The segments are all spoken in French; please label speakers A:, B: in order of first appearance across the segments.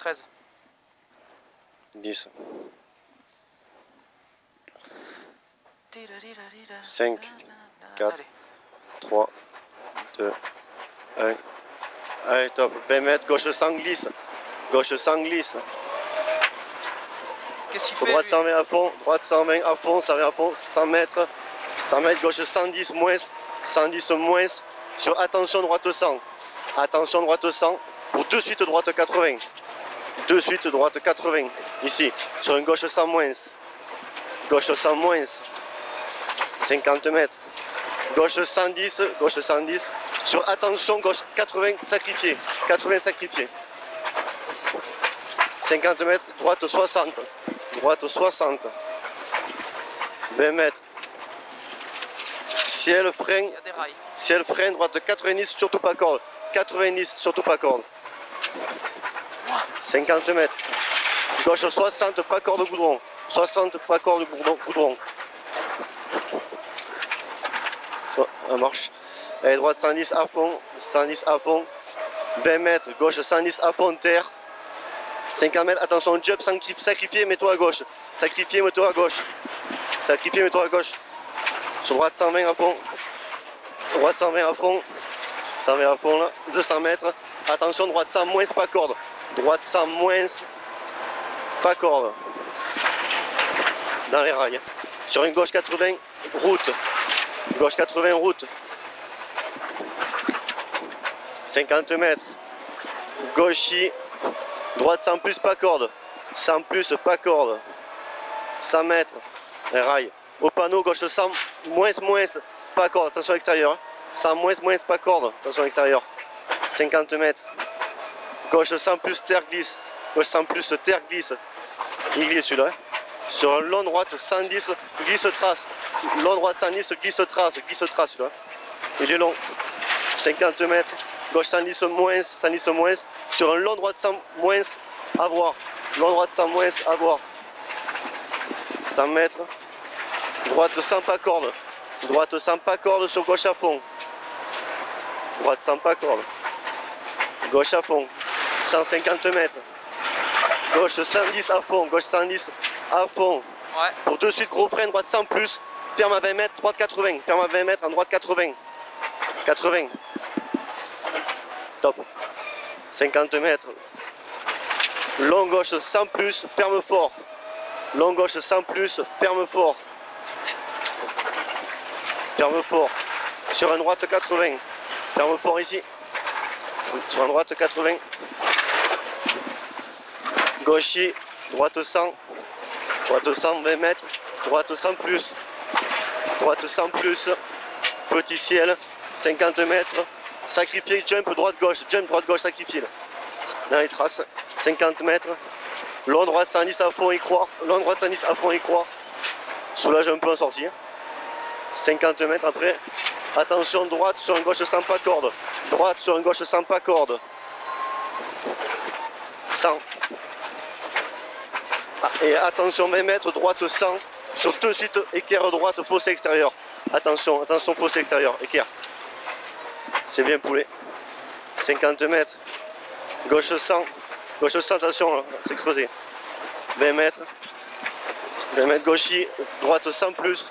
A: 13.
B: 10. 5, 4, 3, 2, 1. Allez, top. 20 mètres, gauche sans glisse. Gauche sans glisse.
A: Qu'est-ce qu'il fait
B: Droite
A: lui
B: 120 à fond, droite 120 à fond, 120 à fond, 100 mètres. 100 mètres, gauche 110 moins, 110 moins. Sur attention, droite 100. Attention, droite 100. Pour de suite, droite 80. De suite, droite 80. Ici, sur une gauche 100 moins. Gauche 100 moins. 50 mètres. Gauche 110, gauche 110. Sur attention, gauche 80 sacrifié. 80 sacrifié. 50 mètres, droite 60. Droite 60. 20 mètres. Ciel, frein.
A: Il y a des rails.
B: Ciel, frein, droite 90, surtout pas corde. 90, surtout pas corde. 50 mètres. Gauche 60, pas corde goudron. 60, pas corde goudron. En marche. Allez, droite 110 à fond. 110 à fond. 20 mètres. Gauche 110 à fond, terre. 50 mètres. Attention, jump, sacrifié, mets-toi à gauche. Sacrifié, mets-toi à gauche. Sacrifié, mets-toi à gauche. Sur droite 120 à fond. Droite 120 à fond. 120 à fond là. 200 mètres. Attention, droite 100 moins, pas corde. Droite 100 moins, pas corde. Dans les rails. Sur une gauche 80, route. Gauche 80, route. 50 mètres. Gauchy. Droite 100 plus, pas corde. 100 plus, pas corde. 100 mètres. Les rails. Au panneau, gauche 100, moins, pas corde. Attention à l'extérieur. 100 moins, pas corde. Attention à l'extérieur. 50 mètres. Gauche 100 plus, terre glisse. Gauche 100 plus, terre glisse. Il glisse celui-là. Sur un long droite 110, glisse trace. Long droite 110, glisse trace celui-là. Il est long. 50 mètres. Gauche 110 moins, 110 moins. Sur un long droite 100 moins, à voir. Long droite 100 moins, à voir. 100 mètres. Droite 100 pas corde. Droite 100 pas corde sur gauche à fond. Droite 100 pas corde. Gauche à fond. 150 mètres. Gauche 110 à fond. Gauche 110 à fond.
A: Ouais.
B: Pour de suite, gros frein, droite 100 plus. Ferme à 20 mètres, droite 80. Ferme à 20 mètres, en droite 80. 80. Top. 50 mètres. Long gauche 100 plus, ferme fort. Long gauche 100 plus, ferme fort. Ferme fort. Sur un droite 80. Ferme fort ici. Sur un droite 80. Gaucher, droite 100. Droite 100, 20 mètres. Droite 100 plus. Droite 100 plus. Petit ciel. 50 mètres. Sacrifié, jump, droite gauche. Jump, droite gauche, sacrifié. Là. Dans les traces. 50 mètres. Long droite 110 à fond et croire. Long droite 110 à fond et croire. Soulage un peu en sortie. 50 mètres après. Attention, droite sur une gauche sans pas corde. Droite sur une gauche sans pas corde. 100. Et attention, 20 mètres, droite 100. Sur tout de suite, équerre droite, fossé extérieur. Attention, attention, fossé extérieur, équerre. C'est bien poulet. 50 mètres. Gauche 100. Gauche 100, attention, c'est creusé. 20 mètres. 20 mètres gauchis, droite 100 plus.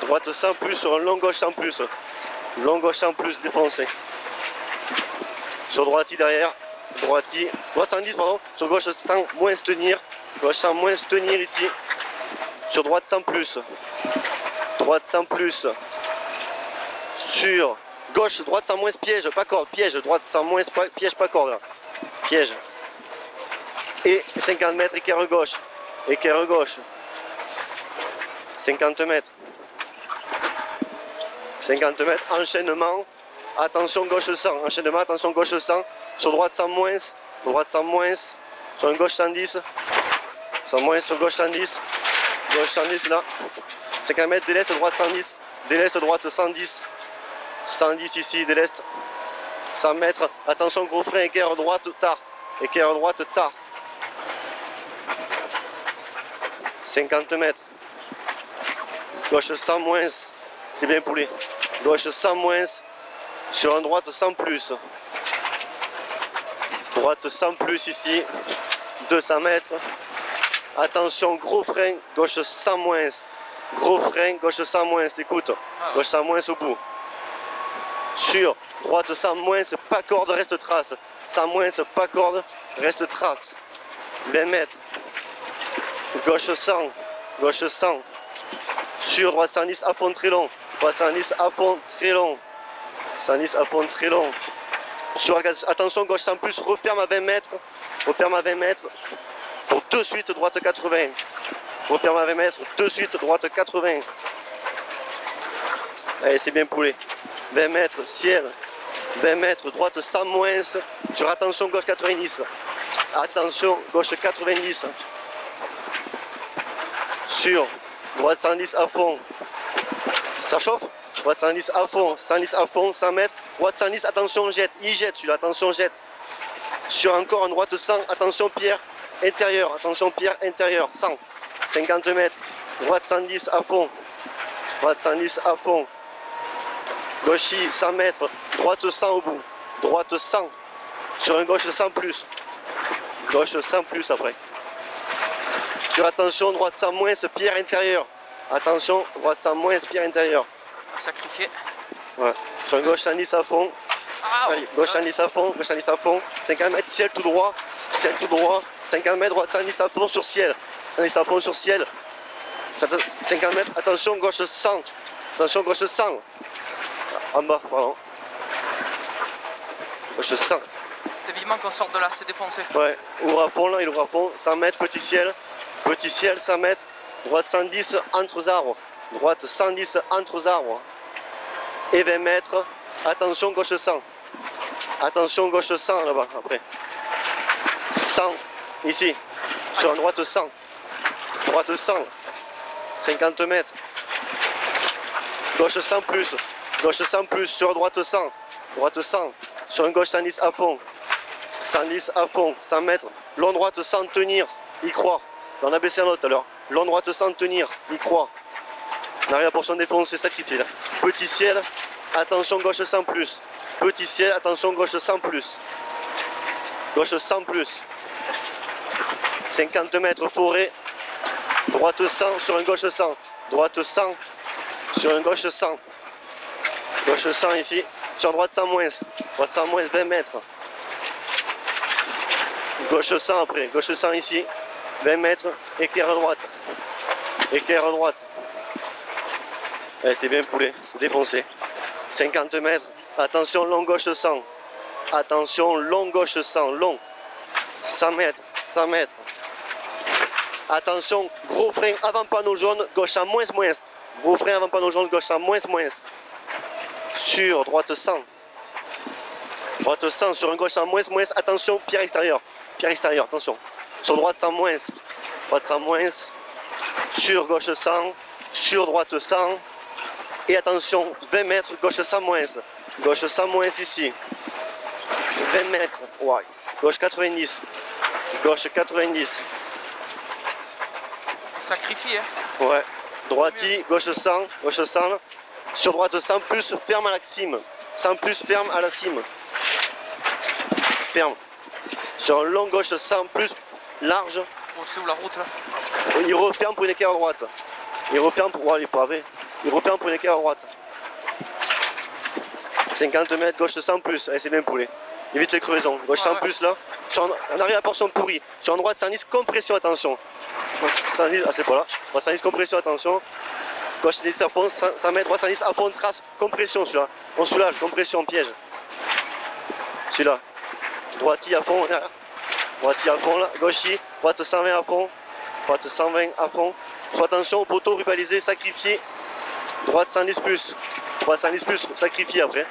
B: Droite 100 plus sur un long gauche 100 plus. Long gauche 100 plus défoncé. Sur droite derrière. Droite 110 pardon. Sur gauche 100 moins tenir. Gauche 100 moins tenir ici. Sur droite 100 plus. Droite 100 plus. Sur gauche, droite 100 moins piège, pas corde. Piège, droite 100 moins piège, pas corde. Là. Piège. Et 50 mètres, équerre gauche. Équerre gauche. 50 mètres. 50 mètres, enchaînement. Attention gauche 100. Enchaînement, attention gauche 100. Sur droite 100 moins. Droite 100 moins. Sur une gauche 110. 100 moins sur gauche 110. Gauche 110 là. 50 mètres, déleste, droite 110. Déleste, droite 110. 110 ici, déleste. 100 mètres. Attention gros frein, équerre droite, tard. Équerre droite, tard. 50 mètres. Gauche 100 moins. C'est bien poulet. Gauche 100 moins. Sur un droite 100 plus. Droite 100 plus ici. 200 mètres. Attention, gros frein, gauche 100 moins. Gros frein, gauche 100 moins, écoute. Gauche 100 moins au bout. Sur droite 100 moins, pas corde, reste trace. 100 moins, pas corde, reste trace. 20 mètres. Gauche 100, gauche 100. Sur droite 110 à fond très long. Droite 110 à fond très long. 110 à fond très long. Sur, attention, gauche 100 plus, referme à 20 mètres. Referme à 20 mètres. Pour de suite droite 80. Referme à 20 mètres, de suite droite 80. Allez, c'est bien poulet. 20 mètres, ciel. 20 mètres, droite 100 moins. Sur attention, gauche 90. Attention, gauche 90. Sur droite 110 à fond. Ça chauffe. Droite 110 à fond, 110 à fond, 100 mètres. Droite 110, attention, jette. Il jette celui-là, attention, jette. Sur encore un droite 100, attention, pierre intérieure. Attention, pierre intérieure, 100. 50 mètres. Droite 110 à fond. Droite 110 à fond. Gauchis 100 mètres. Droite 100 au bout. Droite 100. Sur un gauche 100 plus. Gauche 100 plus après. Sur attention, droite 100 moins, pierre intérieure. Attention, droite 100 moins, pierre intérieure.
A: Sacrifié.
B: Ouais. Sur un gauche 110 à fond.
A: Ah,
B: allez, gauche 110 à fond, gauche 110 à fond. 50 mètres, ciel tout droit. Ciel tout droit. 50 mètres, droite 110 à fond sur ciel. 110 à fond sur ciel. 50 mètres, attention, gauche 100. Attention, gauche 100. En bas, pardon. Gauche 100.
A: C'est vivement qu'on sorte de là, c'est défoncé.
B: Ouais, ouvre à fond là, il ouvre à fond. 100 mètres, petit ciel. Petit ciel, 100 mètres. Droite 110 entre aux arbres. Droite 110 entre aux arbres. Et 20 mètres. Attention, gauche 100. Attention, gauche 100 là-bas, après. 100, ici. Sur la droite 100. Droite 100. 50 mètres. Gauche 100 plus. Gauche 100 plus. Sur droite 100. Droite 100. Sur une gauche 110 à fond. 110 à fond. 100 mètres. Long droite sans tenir. Y croire. On a baissé un autre tout à l'heure. Long droite sans tenir. Y croire. On arrive à portion défoncée, sacrifié là. Petit ciel. Attention, gauche 100 plus. Petit ciel. Attention, gauche 100 plus. Gauche 100 plus. 50 mètres forêt. Droite 100 sur un gauche 100. Droite 100 sur un gauche 100. Gauche 100 ici. Sur droite 100 moins. Droite 100 moins 20 mètres. Gauche 100 après. Gauche 100 ici. 20 mètres. Éclair à droite. Éclair à droite. Eh, c'est bien poulet. C'est défoncé. 50 mètres. Attention, long gauche 100. Attention, long gauche 100. Long. 100 mètres. 100 mètres. Attention, gros frein avant panneau jaune, gauche à moins moins. Gros frein avant panneau jaune, gauche à moins moins. Sur droite 100. Droite 100 sur un gauche à moins moins. Attention, pierre extérieure. Pierre extérieure, attention. Sur droite 100 moins. Droite 100 moins. Sur gauche 100. Sur droite 100. Et attention, 20 mètres, gauche 100 moins. Gauche 100 moins ici. 20 mètres. Ouais. Gauche 90. Gauche 90.
A: Sacrifié. Hein.
B: Ouais. Droiti, gauche 100, gauche 100. Sur droite 100 plus, ferme à la cime. 100 plus, ferme à la cime. Ferme. Sur un long gauche 100 plus, large.
A: Oh, c'est où la route là?
B: Il referme pour une équerre à droite. Il referme pour... Oh, les pavés. Il referme pour une équerre à droite. 50 mètres, gauche 100 plus. Allez, c'est bien poulet. Évite les crevaisons. Gauche 100 plus là. On arrive à la portion pourrie. Sur un droite 110, compression, attention. 110, ah c'est pas là. Droite 110, compression, attention. Gauche 110 à fond, 100 mètres, droite 110 à fond, trace, compression celui-là. On soulage, compression, piège. Celui-là. Droiti à fond, là. Droiti à fond là. Gauchi, droite 120 à fond. Droite 120 à fond. Faut attention au poteau rivalisé, sacrifié. Droite 110 plus. Droite 110 plus, sacrifié après.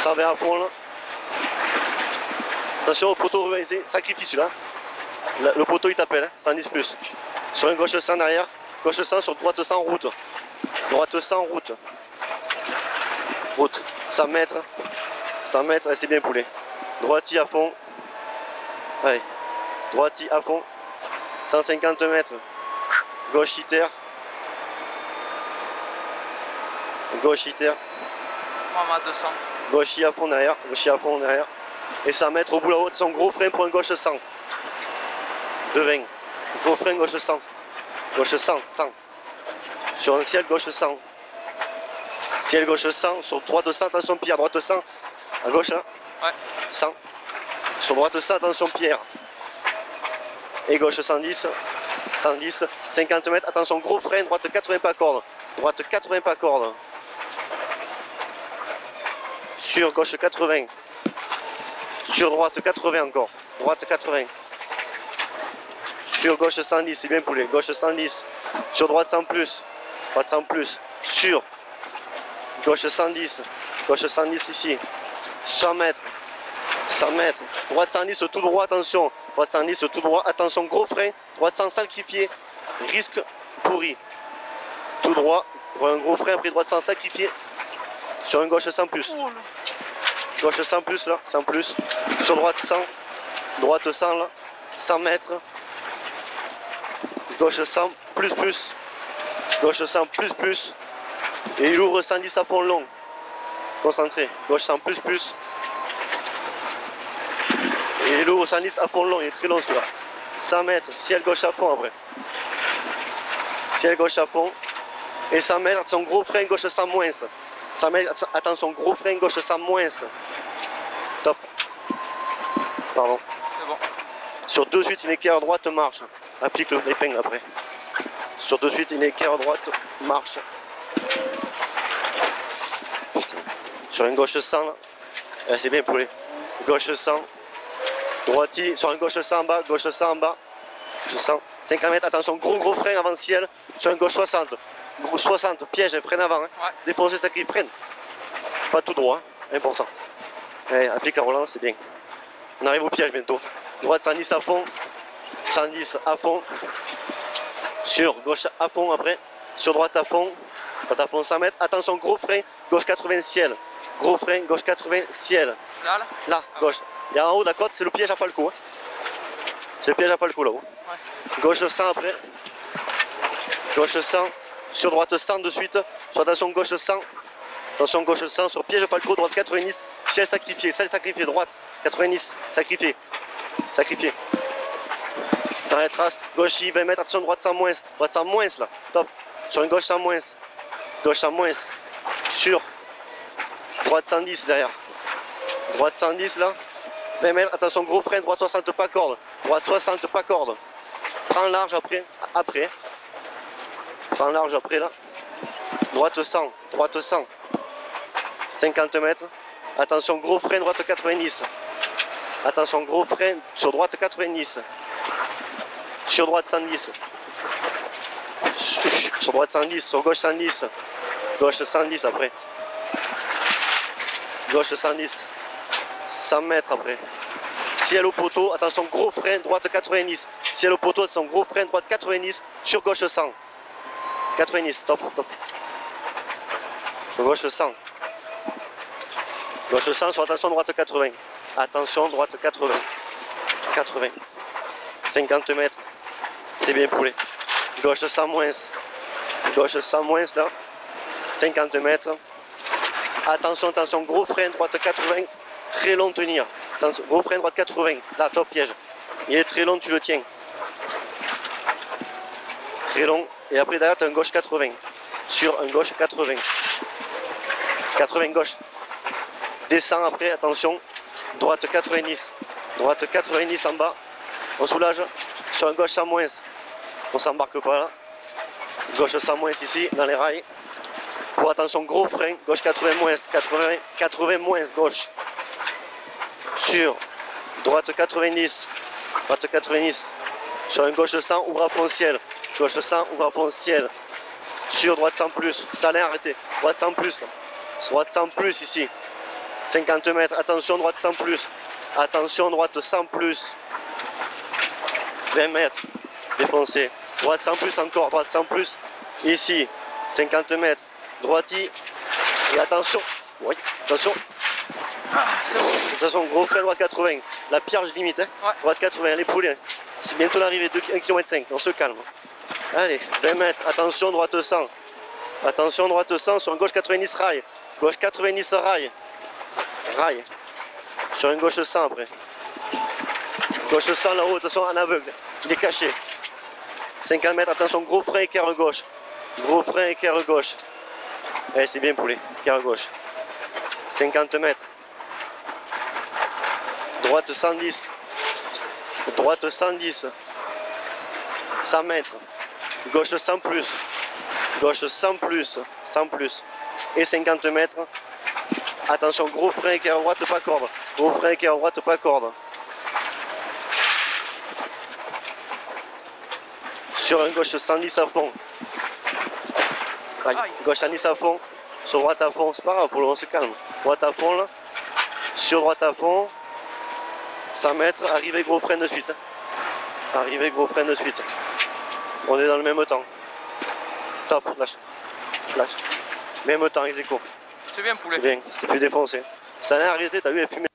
B: 120 à fond là. Attention au poteau rivalisé, sacrifie celui-là. Le poteau il t'appelle, hein, 110 plus. Sur une gauche 100 derrière. Gauche 100 sur droite 100 route. Droite 100 route. Route. 100 mètres. 100 mètres, c'est bien poulet. Droiti à fond. Allez. Droiti à fond. 150 mètres. Gauche terre. Gauche terre.
A: Moi, 200.
B: Gauche à fond derrière. Gauche à fond derrière. Et 100 mètres au bout là-haut, son gros frein pour un gauche 100. de 20. Gros frein, gauche 100. Gauche 100, 100. Sur un ciel, gauche 100. Ciel gauche 100, sur droite 100, attention pierre, droite 100. À gauche là.
A: Ouais.
B: 100. Sur droite 100, attention pierre. Et gauche 110. 110. 50 mètres, attention gros frein, droite 80 pas corde. Droite 80 pas corde. Sur gauche 80. Sur droite 80 encore. Droite 80. Sur gauche 110, c'est bien poulet. Gauche 110. Sur droite 100 plus. Droite 100 plus. Sur gauche 110. Gauche 110 ici. 100 mètres. 100 mètres. Droite 110 tout droit, attention. Droite 110 tout droit, attention, gros frein. Droite 100 sacrifié. Risque pourri. Tout droit. Un gros frein, après droite 100 sacrifié. Sur une gauche 100 plus. Gauche 100 plus là, 100 plus. Sur droite 100. Droite 100 là. 100 mètres. Gauche 100 plus plus. Gauche 100 plus plus. Et il ouvre 110 à fond long. Concentré. Gauche 100 plus plus. Et il ouvre 110 à fond long. Il est très long celui-là. 100 mètres. Ciel gauche à fond après. Ciel gauche à fond. Et 100 mètres. Attention gros frein gauche 100 moins. 100 mètres. Attention gros frein gauche 100 moins. Top. Pardon.
A: C'est bon.
B: Sur de suite une équerre droite marche. Applique l'épingle après. Sur de suite une équerre droite marche. Sur une gauche 100 là. C'est bien poulet. Gauche 100. Droiti. Sur une gauche 100 en bas. Gauche 100 en bas. Gauche 100. 50 mètres. Attention gros frein avant ciel. Sur une gauche 60. Gros 60. Piège. Freine avant. Hein.
A: Ouais.
B: Défoncer sa grille. Freine. Pas tout droit. Hein. Important. Allez, applique à relance. C'est bien. On arrive au piège bientôt. Droite 110 à fond. 110 à fond. Sur gauche à fond après. Sur droite à fond. Droite à fond 100 mètres. Attention gros frein. Gauche 80 ciel. Gros frein. Gauche 80 ciel.
A: Là.
B: Là, gauche. Et en haut de la côte, c'est le piège à Falco. Hein. C'est le piège à Falco là-haut.
A: Ouais.
B: Gauche 100 après. Gauche 100. Sur droite 100 de suite. Sur attention gauche 100. Attention gauche 100. Sur piège à Falco. Droite 90. Ciel sacrifié. Ciel sacrifié. Droite 90. Sacrifié. Sacrifié. Dans les traces. Gauche 20 mètres. Attention droite 100 moins. Droite 100 moins là. Top. Sur une gauche 100 moins. Gauche 100 moins. Sur. Droite 110 derrière. Droite 110 là. 20 mètres. Attention gros frein. Droite 60 pas corde. Droite 60 pas corde. Prends large après. Après. Prends large après là. Droite 100. Droite 100. 50 mètres. Attention gros frein. Droite 90. Attention gros frein. Sur droite 90. Sur droite 110. Sur droite 110. Sur gauche 110. Gauche 110 après. Gauche 110. 100 mètres après. Ciel au poteau. Attention gros frein. Droite 90. Ciel au poteau. Attention gros frein. Droite 90. Sur gauche 100. 90. Top. Top. Sur gauche 100. Gauche 100. Sur attention droite 80. Attention droite 80. 80. 50 mètres. C'est bien poulet. Gauche 100 moins. Gauche 100 moins là. 50 mètres. Attention, attention, gros frein, droite 80. Très long tenir. Attention, gros frein, droite 80. Là, top piège. Il est très long, tu le tiens. Très long. Et après derrière, tu as un gauche 80. Sur un gauche 80. 80 gauche. Descend après, attention. Droite 90. Droite 90 en bas. On soulage. Sur un gauche 100 moins. On s'embarque pas là. Gauche 100 moins ici, dans les rails. Pour attention, gros frein. Gauche 80 moins. 80 moins, gauche. Sur droite 90. Droite 90. Sur un gauche 100, ouvre à fond ciel. Gauche 100, ouvre à fond ciel. Sur droite 100 plus. Ça allait arrêter. Droite 100 plus. Là. Droite 100 plus ici. 50 mètres. Attention, droite 100 plus. Attention, droite 100 plus. 20 mètres. Défoncé. Droite 100 plus encore. Droite 100 plus. Ici. 50 mètres. Droiti. Et attention. Oui, attention. Attention, gros frein, droite 80. La pierre, limite. Hein.
A: Ouais.
B: Droite 80, les poulets. C'est bientôt l'arrivée. 1,5 km. On se calme. Allez, 20 mètres. Attention, droite 100. Attention, droite 100 sur une gauche 90 rail. Gauche 90 rail. Rail. Sur une gauche 100 après. Gauche 100 là-haut, attention en aveugle. Il est caché. 50 mètres, attention, gros frein, équerre gauche. Gros frein, équerre gauche. Eh, c'est bien poulet, équerre gauche. 50 mètres. Droite 110. Droite 110. 100 mètres. Gauche 100 plus. Gauche 100 plus. 100 plus. Et 50 mètres. Attention, gros frein qui est à droite, pas corde. Gros frein qui est à droite, pas corde. Sur un gauche 110 à fond. Aïe. Gauche 110 à fond. Sur droite à fond, c'est pas grave, pour le on se calme. Droite à fond là. Sur droite à fond. 100 mètres, arrivez gros frein de suite. Arrivez gros frein de suite. On est dans le même temps. Top, lâche. Lâche. Même temps, ex aequo.
A: C'est bien poulet.
B: C'est bien, c'était plus défoncé. Ça n'a arrêté, t'as vu, elle fumait.